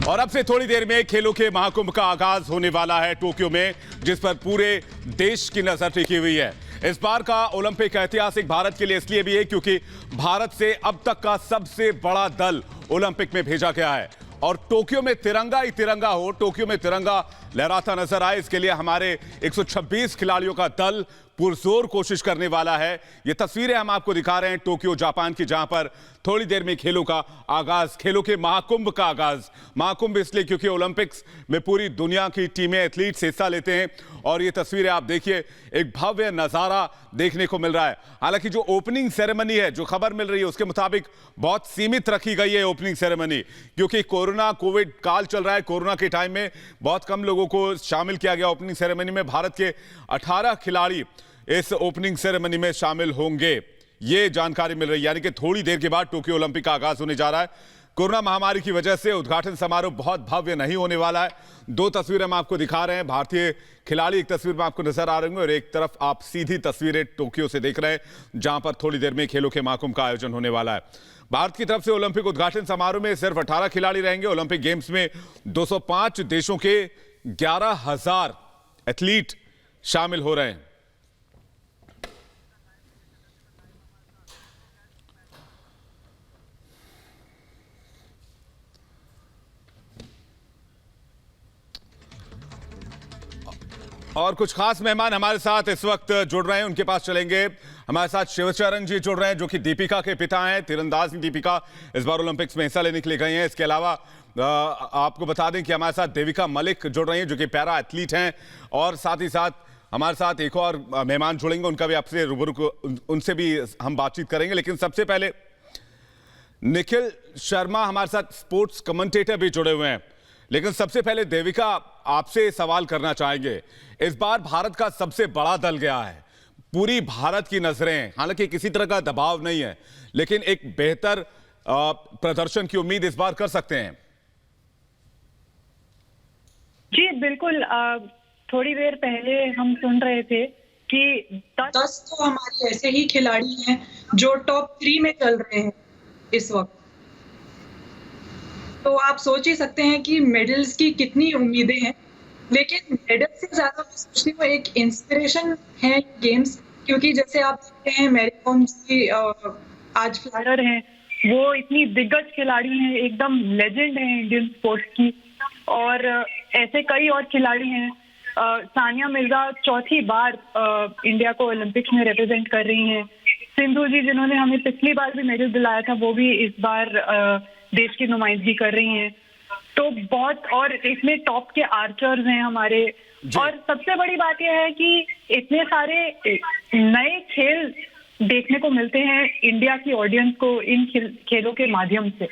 और अब से थोड़ी देर में खेलों के महाकुंभ का आगाज होने वाला है टोक्यो में, जिस पर पूरे देश की नजर टिकी हुई है। इस बार का ओलंपिक ऐतिहासिक भारत के लिए इसलिए भी है क्योंकि भारत से अब तक का सबसे बड़ा दल ओलंपिक में भेजा गया है और टोक्यो में तिरंगा ही तिरंगा हो, टोक्यो में तिरंगा लहराता नजर आए, इसके लिए हमारे 126 खिलाड़ियों का दल पुरजोर कोशिश करने वाला है। ये तस्वीरें हम आपको दिखा रहे हैं टोक्यो जापान की, जहां पर थोड़ी देर में खेलों का आगाज, खेलों के महाकुंभ का आगाज। महाकुंभ इसलिए क्योंकि ओलंपिक्स में पूरी दुनिया की टीमें, एथलीट्स हिस्सा लेते हैं और ये तस्वीरें आप देखिए, एक भव्य नजारा देखने को मिल रहा है। हालांकि जो ओपनिंग सेरेमनी है, जो खबर मिल रही है उसके मुताबिक बहुत सीमित रखी गई है ओपनिंग सेरेमनी, क्योंकि कोविड काल चल रहा है। कोरोना के टाइम में बहुत कम लोगों को शामिल किया गया ओपनिंग सेरेमनी में। भारत के 18 खिलाड़ी इस ओपनिंग सेरेमनी में शामिल होंगे, ये जानकारी मिल रही है। यानी कि थोड़ी देर के बाद टोक्यो ओलंपिक का आगाज होने जा रहा है। कोरोना महामारी की वजह से उद्घाटन समारोह बहुत भव्य नहीं होने वाला है। दो तस्वीरें हम आपको दिखा रहे हैं, भारतीय खिलाड़ी एक तस्वीर में आपको नजर आ रहे हैं और एक तरफ आप सीधी तस्वीरें टोक्यो से देख रहे हैं, जहां पर थोड़ी देर में खेलों के महाकुंभ का आयोजन होने वाला है। भारत की तरफ से ओलंपिक उद्घाटन समारोह में सिर्फ 18 खिलाड़ी रहेंगे। ओलंपिक गेम्स में 205 देशों के 11,000 एथलीट शामिल हो रहे हैं। और कुछ खास मेहमान हमारे साथ इस वक्त जुड़ रहे हैं, उनके पास चलेंगे। हमारे साथ शिवचरण जी जुड़ रहे हैं, जो कि दीपिका के पिता हैं। तीरंदाज दीपिका इस बार ओलंपिक्स में हिस्सा लेने के लिए गई हैं। इसके अलावा आपको बता दें कि हमारे साथ देविका मलिक जुड़ रही हैं, जो कि पैरा एथलीट हैं। और साथ ही साथ हमारे साथ एक और मेहमान जुड़ेंगे, उनका भी आपसे रूबरू, उनसे भी हम बातचीत करेंगे। लेकिन सबसे पहले निखिल शर्मा हमारे साथ स्पोर्ट्स कमेंटेटर भी जुड़े हुए हैं। लेकिन सबसे पहले देविका, आपसे सवाल करना चाहेंगे। इस बार भारत का सबसे बड़ा दल गया है, पूरी भारत की नजरें, हालांकि किसी तरह का दबाव नहीं है, लेकिन एक बेहतर प्रदर्शन की उम्मीद इस बार कर सकते हैं। जी बिल्कुल, थोड़ी देर पहले हम सुन रहे थे कि 10 तो हमारे ऐसे ही खिलाड़ी हैं जो टॉप 3 में चल रहे हैं इस वक्त। तो आप सोच ही सकते हैं कि मेडल्स की कितनी उम्मीदें हैं। लेकिन मेडल से ज्यादा मैं सोचती हूँ एक इंस्पिरेशन है गेम्स, क्योंकि जैसे आप देखते हैं मैरी कॉम जी आज फ्लायर हैं, वो इतनी दिग्गज खिलाड़ी हैं, एकदम लेजेंड हैं इंडियन स्पोर्ट्स की। और ऐसे कई और खिलाड़ी हैं। सानिया मिर्जा चौथी बार इंडिया को ओलंपिक्स में रिप्रेजेंट कर रही हैं। सिंधु जी, जिन्होंने हमें पिछली बार भी मेडल दिलाया था, वो भी इस बार देश की नुमाइंदगी कर रही हैं। तो बहुत, और इसमें टॉप के आर्चर्स हैं हमारे। और सबसे बड़ी बात यह है कि इतने सारे नए खेल देखने को मिलते हैं इंडिया की ऑडियंस को इन खेलों के माध्यम से।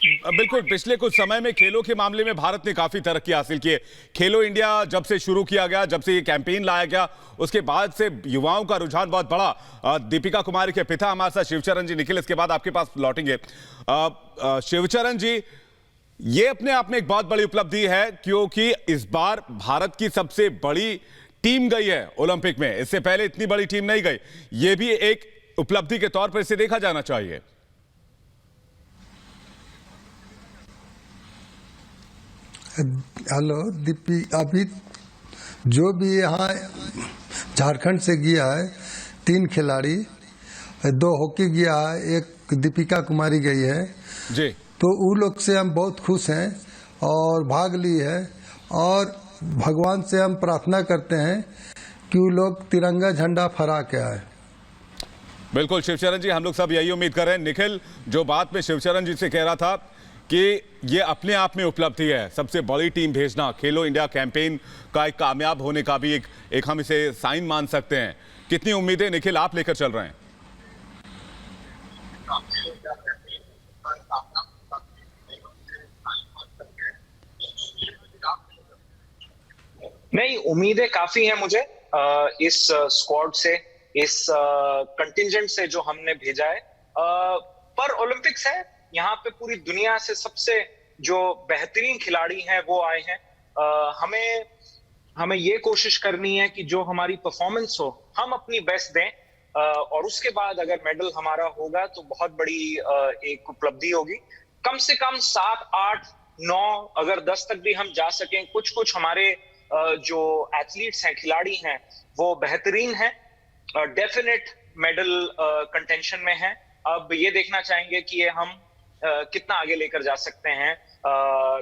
बिल्कुल, पिछले कुछ समय में खेलों के मामले में भारत ने काफी तरक्की हासिल की है। खेलो इंडिया जब से शुरू किया गया, जब से ये कैंपेन लाया गया, उसके बाद से युवाओं का रुझान बहुत बढ़ा। दीपिका कुमारी के पिता हमारे साथ शिवचरण जी, निखिल इसके बाद आपके पास लौटेंगे। शिवचरण जी, ये अपने आप में एक बहुत बड़ी उपलब्धि है, क्योंकि इस बार भारत की सबसे बड़ी टीम गई है ओलंपिक में। इससे पहले इतनी बड़ी टीम नहीं गई। ये भी एक उपलब्धि के तौर पर इसे देखा जाना चाहिए। हेलो दीपी, अभी जो भी यहाँ झारखंड से गया है 3 खिलाड़ी, 2 हॉकी गया है, एक दीपिका कुमारी गई है जी, तो वो लोग से हम बहुत खुश हैं और भाग ली है। और भगवान से हम प्रार्थना करते हैं कि वो लोग तिरंगा झंडा फहरा के आए। बिल्कुल शिवचरण जी, हम लोग सब यही उम्मीद कर रहे हैं। निखिल, जो बात में शिवचरण जी से कह रहा था कि ये अपने आप में उपलब्धि है, सबसे बड़ी टीम भेजना, खेलो इंडिया कैंपेन का एक कामयाब होने का भी एक हम इसे साइन मान सकते हैं। कितनी उम्मीदें निखिल आप लेकर चल रहे हैं? नहीं, उम्मीदें काफी हैं मुझे इस स्क्वाड से, इस कंटिंजेंट से जो हमने भेजा है। पर ओलंपिक्स है, यहाँ पे पूरी दुनिया से सबसे जो बेहतरीन खिलाड़ी हैं वो आए हैं। हमें ये कोशिश करनी है कि जो हमारी परफॉर्मेंस हो, हम अपनी बेस्ट दें। और उसके बाद अगर मेडल हमारा होगा तो बहुत बड़ी एक उपलब्धि होगी। कम से कम 7-8 9 अगर 10 तक भी हम जा सकें, कुछ कुछ हमारे जो एथलीट्स हैं, खिलाड़ी हैं, वो बेहतरीन हैं, डेफिनेट मेडल कंटेंशन में हैं। अब ये देखना चाहेंगे कि ये हम कितना आगे लेकर जा सकते हैं,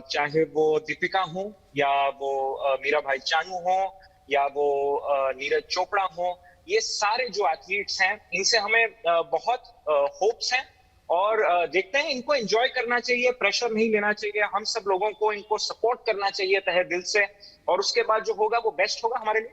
चाहे वो दीपिका हो या वो मीराबाई चानू हो या वो नीरज चोपड़ा हो। ये सारे जो एथलीट्स हैं, इनसे हमें बहुत होप्स हैं और देखते हैं। इनको एंजॉय करना चाहिए, प्रेशर नहीं लेना चाहिए। हम सब लोगों को इनको सपोर्ट करना चाहिए तहे दिल से, और उसके बाद जो होगा वो बेस्ट होगा हमारे लिए।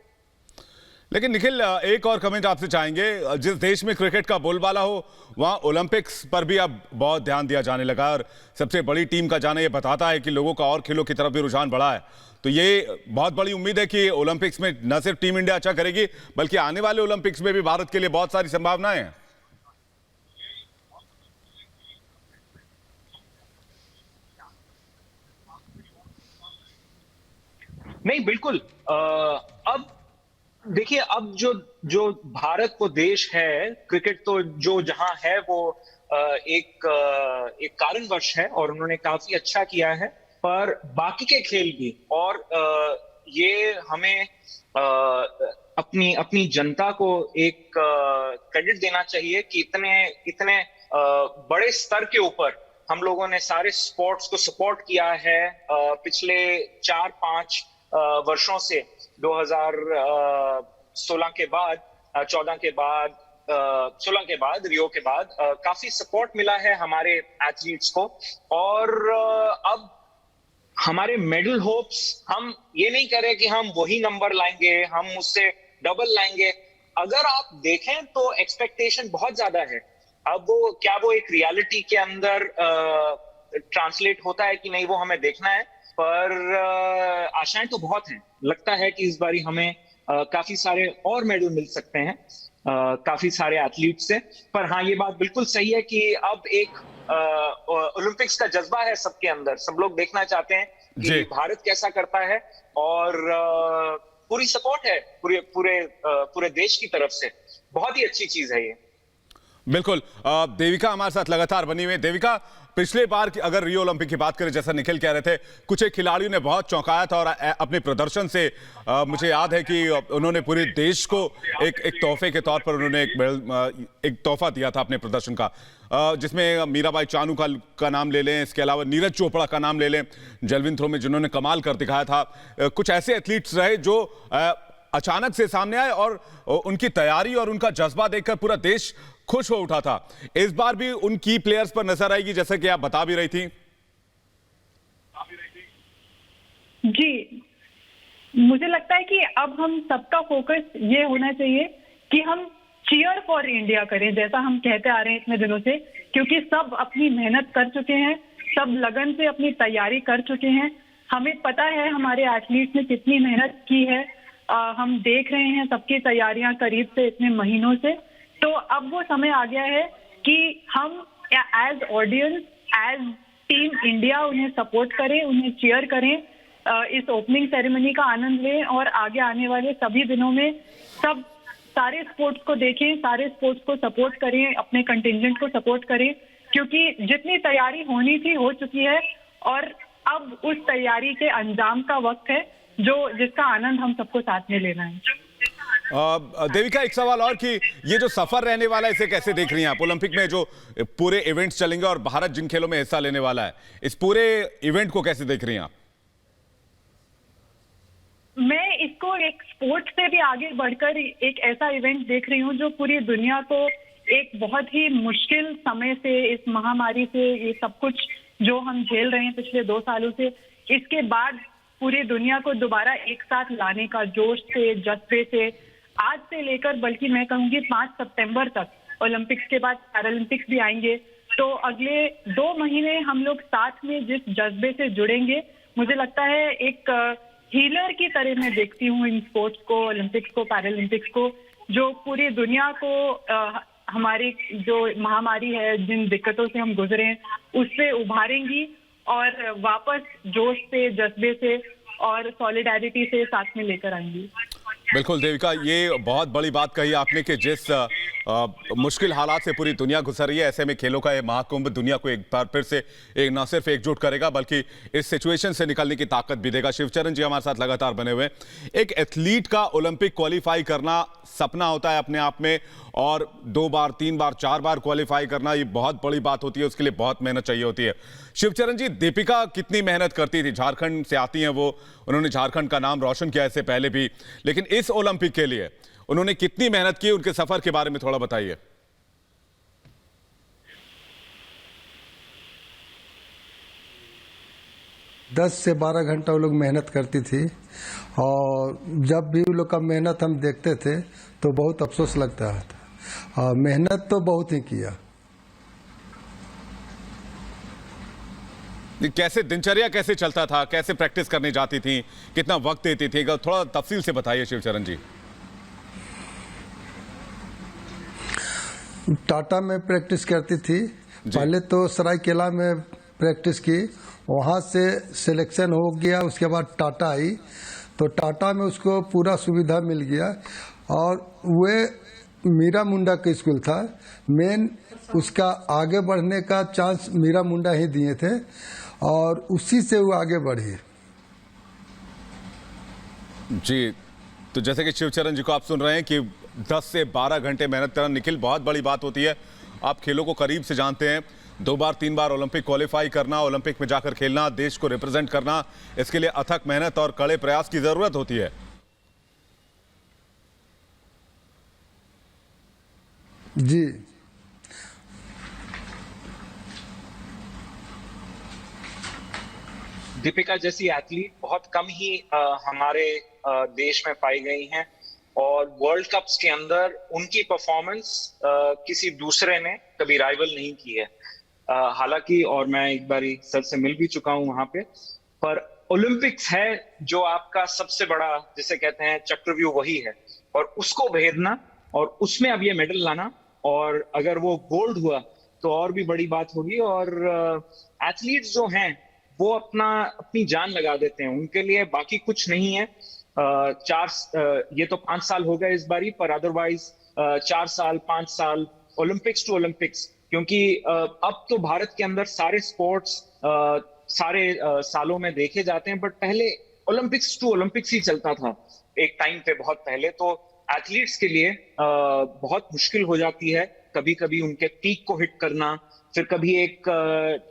लेकिन निखिल, एक और कमेंट आपसे चाहेंगे। जिस देश में क्रिकेट का बोलबाला हो, वहां ओलंपिक्स पर भी अब बहुत ध्यान दिया जाने लगा, और सबसे बड़ी टीम का जाना ये बताता है कि लोगों का और खेलों की तरफ भी रुझान बढ़ा है। तो ये बहुत बड़ी उम्मीद है कि ओलंपिक्स में न सिर्फ टीम इंडिया अच्छा करेगी, बल्कि आने वाले ओलंपिक्स में भी भारत के लिए बहुत सारी संभावनाएं हैं। नहीं, बिल्कुल। अब देखिए, अब जो भारत वो देश है, क्रिकेट तो जो जहां है वो एक कारणवश है और उन्होंने काफी अच्छा किया है, पर बाकी के खेल भी, और ये हमें अपनी जनता को एक क्रेडिट देना चाहिए कि इतने बड़े स्तर के ऊपर हम लोगों ने सारे स्पोर्ट्स को सपोर्ट किया है पिछले 4-5 वर्षों से। 2016 के बाद, 14 के बाद, 16 के बाद, रियो के बाद काफी सपोर्ट मिला है हमारे एथलीट्स को, और अब हमारे मेडल होप्स, हम ये नहीं कह रहे कि हम वही नंबर लाएंगे, हम उससे डबल लाएंगे। अगर आप देखें तो एक्सपेक्टेशन बहुत ज्यादा है। अब वो एक रियलिटी के अंदर ट्रांसलेट होता है कि नहीं, वो हमें देखना है, पर आशाएं तो बहुत हैं। लगता है कि इस बारी हमें काफी सारे और मेडल मिल सकते हैं काफी सारे एथलीट से। पर हाँ, ये बात बिल्कुल सही है कि अब एक ओलंपिक्स का जज्बा है सबके अंदर। सब लोग देखना चाहते हैं कि भारत कैसा करता है, और पूरी सपोर्ट है पूरे देश की तरफ से। बहुत ही अच्छी चीज है ये। बिल्कुल। देविका हमारे साथ लगातार बनी हुई। देविका, पिछले बार की अगर रियो ओलंपिक की बात करें, जैसा निखिल कह रहे थे, कुछ एक खिलाड़ियों ने बहुत चौंकाया था और अपने प्रदर्शन से मुझे याद है कि उन्होंने पूरे देश को एक तोहफे के तौर पर उन्होंने एक तोहफा दिया था अपने प्रदर्शन का, जिसमें मीराबाई चानू का नाम ले लें, इसके अलावा नीरज चोपड़ा का नाम ले लें, जेवलिन थ्रो में जिन्होंने कमाल कर दिखाया था। कुछ ऐसे एथलीट्स रहे जो अचानक से सामने आए और उनकी तैयारी और उनका जज्बा देखकर पूरा देश खुश हो उठा था। इस बार भी उन की प्लेयर्स पर नजर आएगी, जैसे कि आप बता भी रही थी। जी, मुझे लगता है कि अब हम सबका फोकस ये होना चाहिए कि हम चीयर फॉर इंडिया करें, जैसा हम कहते आ रहे हैं इतने दिनों से, क्योंकि सब अपनी मेहनत कर चुके हैं, सब लगन से अपनी तैयारी कर चुके हैं। हमें पता है हमारे एथलीट ने कितनी मेहनत की है। हम देख रहे हैं सबकी तैयारियां करीब से इतने महीनों से। तो अब वो समय आ गया है कि हम as audience, as team India उन्हें सपोर्ट करें, उन्हें चीयर करें, इस ओपनिंग सेरेमनी का आनंद लें, और आगे आने वाले सभी दिनों में सब सारे स्पोर्ट्स को देखें, सारे स्पोर्ट्स को सपोर्ट करें, अपने कंटिंजेंट को सपोर्ट करें, क्योंकि जितनी तैयारी होनी थी हो चुकी है, और अब उस तैयारी के अंजाम का वक्त है जिसका आनंद हम सबको साथ में लेना है। देविका, एक सवाल और कि ये जो सफर रहने वाला है, इसे कैसे देख रही हैं आप? ओलंपिक में जो पूरे इवेंट्स चलेंगे और भारत जिन खेलों में हिस्सा लेने वाला है, इस पूरे इवेंट को कैसे देख रही हैं आप? मैं इसको एक स्पोर्ट्स से भी आगे बढ़कर एक ऐसा इवेंट देख रही हूँ जो पूरी दुनिया को एक बहुत ही मुश्किल समय से, इस महामारी से, ये सब कुछ जो हम झेल रहे हैं पिछले 2 सालों से, इसके बाद पूरी दुनिया को दोबारा एक साथ लाने का जोश से, जज्बे से, आज से लेकर बल्कि मैं कहूंगी 5 सितंबर तक, ओलंपिक्स के बाद पैरालंपिक्स भी आएंगे, तो अगले 2 महीने हम लोग साथ में जिस जज्बे से जुड़ेंगे, मुझे लगता है एक हीलर की तरह मैं देखती हूँ इन स्पोर्ट्स को, ओलंपिक्स को, पैरालंपिक्स को, जो पूरी दुनिया को हमारी जो महामारी है, जिन दिक्कतों से हम गुजरे हैं, उससे उभारेंगी और वापस जोश से, जज्बे से और सॉलिडारिटी से साथ में लेकर आएंगी। बिल्कुल देविका, ये बहुत बड़ी बात कही आपने कि जिस मुश्किल हालात से पूरी दुनिया गुजर रही है। ऐसे में खेलों का ये महाकुंभ दुनिया को एक बार फिर से न सिर्फ एकजुट करेगा बल्कि इस सिचुएशन से निकलने की ताकत भी देगा। शिवचरण जी हमारे साथ लगातार बने हुए। एक एथलीट का ओलंपिक क्वालिफाई करना सपना होता है अपने आप में, और 2 बार 3 बार 4 बार क्वालिफाई करना ये बहुत बड़ी बात होती है, उसके लिए बहुत मेहनत चाहिए होती है। शिवचरण जी, दीपिका कितनी मेहनत करती थी, झारखंड से आती हैं वो, उन्होंने झारखंड का नाम रोशन किया इससे पहले भी, लेकिन इस ओलंपिक के लिए उन्होंने कितनी मेहनत की, उनके सफर के बारे में थोड़ा बताइए। दस से 12 घंटा वो लोग मेहनत करती थी, और जब भी वो लोग का मेहनत हम देखते थे तो बहुत अफसोस लगता था। मेहनत तो बहुत ही किया। कैसे दिनचर्या कैसे चलता था, कैसे प्रैक्टिस करने जाती थी, कितना वक्त देती थी, थोड़ा तफसील से बताइए शिवचरण जी। टाटा में प्रैक्टिस करती थी। पहले तो सरायकेला में प्रैक्टिस की, वहाँ से सिलेक्शन हो गया, उसके बाद टाटा आई, तो टाटा में उसको पूरा सुविधा मिल गया, और वे मीरा मुंडा का स्कूल था, मेन उसका आगे बढ़ने का चांस मीरा मुंडा ही दिए थे, और उसी से वो आगे बढ़ी। जी, तो जैसे कि शिवचरण जी को आप सुन रहे हैं कि 10 से 12 घंटे मेहनत करना निखिल बहुत बड़ी बात होती है। आप खेलों को करीब से जानते हैं, 2 बार 3 बार ओलंपिक क्वालिफाई करना, ओलंपिक में जाकर खेलना, देश को रिप्रेजेंट करना, इसके लिए अथक मेहनत और कड़े प्रयास की जरूरत होती है। जी, दीपिका जैसी एथलीट बहुत कम ही हमारे देश में पाई गई हैं, और वर्ल्ड कप्स के अंदर उनकी परफॉर्मेंस किसी दूसरे ने कभी राइवल नहीं की है। हालांकि, और मैं एक बारी सर से मिल भी चुका हूं वहां पे, पर ओलंपिक्स है जो आपका सबसे बड़ा, जिसे कहते हैं चक्रव्यूह, वही है, और उसको भेदना और उसमें अब ये मेडल लाना, और अगर वो गोल्ड हुआ तो और भी बड़ी बात होगी। और एथलीट्स जो हैं वो अपनी जान लगा देते हैं, उनके लिए बाकी कुछ नहीं है। ये तो 5 साल हो गए इस बारी, पर अदरवाइज 4 साल 5 साल ओलंपिक्स टू ओलंपिक्स, क्योंकि अब तो भारत के अंदर सारे स्पोर्ट्स सारे सालों में देखे जाते हैं, बट पहले ओलंपिक्स टू ओलंपिक्स ही चलता था एक टाइम पे, बहुत पहले। तो एथलीट्स के लिए बहुत मुश्किल हो जाती है कभी कभी उनके पीक को हिट करना, फिर कभी एक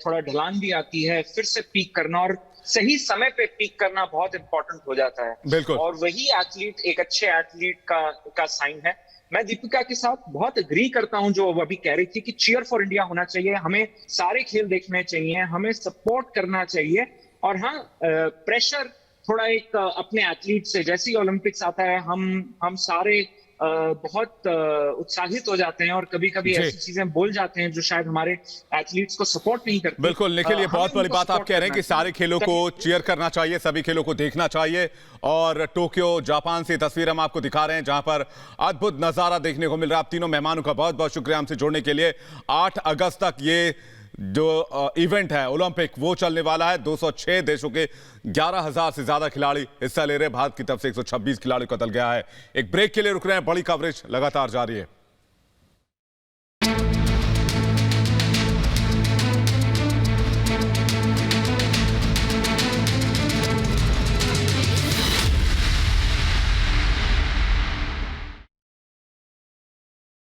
थोड़ा ढलान भी आती है, फिर से पीक करना, और सही समय पे पीक करना बहुत इंपॉर्टेंट हो जाता है। बिल्कुल। और वही एथलीट एक अच्छे एथलीट का साइन है। मैं दीपिका के साथ बहुत एग्री करता हूं जो अभी कह रही थी कि चीयर फॉर इंडिया होना चाहिए, हमें सारे खेल देखने चाहिए, हमें सपोर्ट करना चाहिए, और हाँ, प्रेशर थोड़ा एक अपने एथलीट से, जैसे ही ओलंपिक्स आता है हम सारे बहुत उत्साहित हो जाते हैं, और कभी कभी ऐसी चीजें बोल जाते हैं जो शायद हमारे एथलीट्स को सपोर्ट नहीं करते। बिल्कुल निखिल, ये बहुत बड़ी बात आप कह रहे हैं कि सारे खेलों को चीयर करना चाहिए, सभी खेलों को देखना चाहिए। और टोक्यो जापान से तस्वीर हम आपको दिखा रहे हैं जहां पर अद्भुत नजारा देखने को मिल रहा है। आप तीनों मेहमानों का बहुत बहुत शुक्रिया हमसे जुड़ने के लिए। 8 अगस्त तक ये जो इवेंट है ओलंपिक वो चलने वाला है। 206 देशों के 11,000 से ज्यादा खिलाड़ी हिस्सा ले रहे हैं। भारत की तरफ से 126 खिलाड़ियों का दल गया है। एक ब्रेक के लिए रुक रहे हैं, बड़ी कवरेज लगातार जारी है।